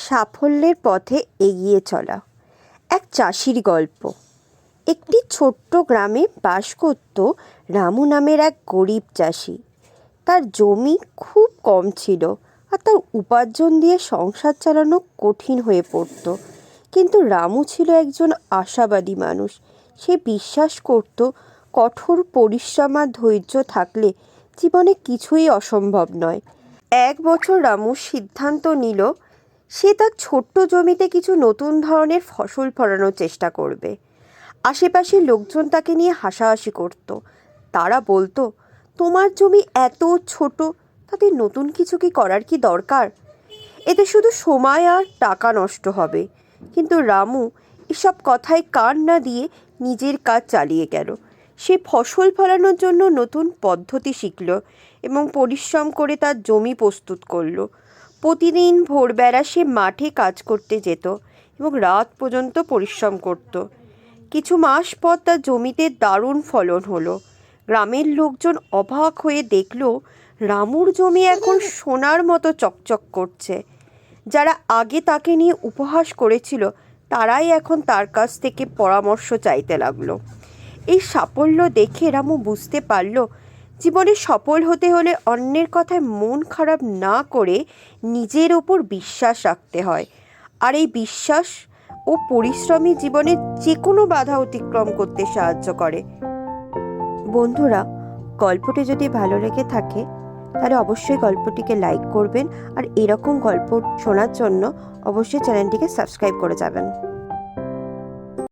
সাফল্যের পথে এগিয়ে চলা এক চাষির গল্প। একটি ছোট্ট গ্রামে বাস করত রামু নামের এক গরিব চাষি। তার জমি খুব কম ছিল আর তার উপার্জন দিয়ে সংসার চালানো কঠিন হয়ে পড়ত। কিন্তু রামু ছিল একজন আশাবাদী মানুষ। সে বিশ্বাস করত কঠোর পরিশ্রম আর ধৈর্য থাকলে জীবনে কিছুই অসম্ভব নয়। এক বছর রামু সিদ্ধান্ত নিল সে তার ছোট্ট জমিতে কিছু নতুন ধরনের ফসল ফলানোর চেষ্টা করবে। আশেপাশের লোকজন তাকে নিয়ে হাসাহাসি করত। তারা বলতো, তোমার জমি এত ছোট, তাতে নতুন কিছু করার কি দরকার? এতে শুধু সময় আর টাকা নষ্ট হবে। কিন্তু রামু এসব কথায় কান না দিয়ে নিজের কাজ চালিয়ে গেল। সে ফসল ফলানোর জন্য নতুন পদ্ধতি শিখল এবং পরিশ্রম করে তার জমি প্রস্তুত করলো। প্রতিদিন ভোরবেলা সে মাঠে কাজ করতে যেত এবং রাত পর্যন্ত পরিশ্রম করত। কিছু মাস পর তার জমিতে দারুণ ফলন হলো। গ্রামের লোকজন অবাক হয়ে দেখল রামুর জমি এখন সোনার মতো চকচক করছে। যারা আগে তাকে নিয়ে উপহাস করেছিল তারাই এখন তার কাছ থেকে পরামর্শ চাইতে লাগলো। এই সাফল্য দেখে রামু বুঝতে পারল জীবনে সফল হতে হলে অন্যের কথায় মন খারাপ না করে নিজের ওপর বিশ্বাস রাখতে হয়। আর এই বিশ্বাস ও পরিশ্রমী জীবনে যে কোনো বাধা অতিক্রম করতে সাহায্য করে। বন্ধুরা, গল্পটি যদি ভালো লেগে থাকে তাহলে অবশ্যই গল্পটিকে লাইক করবেন আর এরকম গল্প শোনার জন্য অবশ্যই চ্যানেলটিকে সাবস্ক্রাইব করে যাবেন।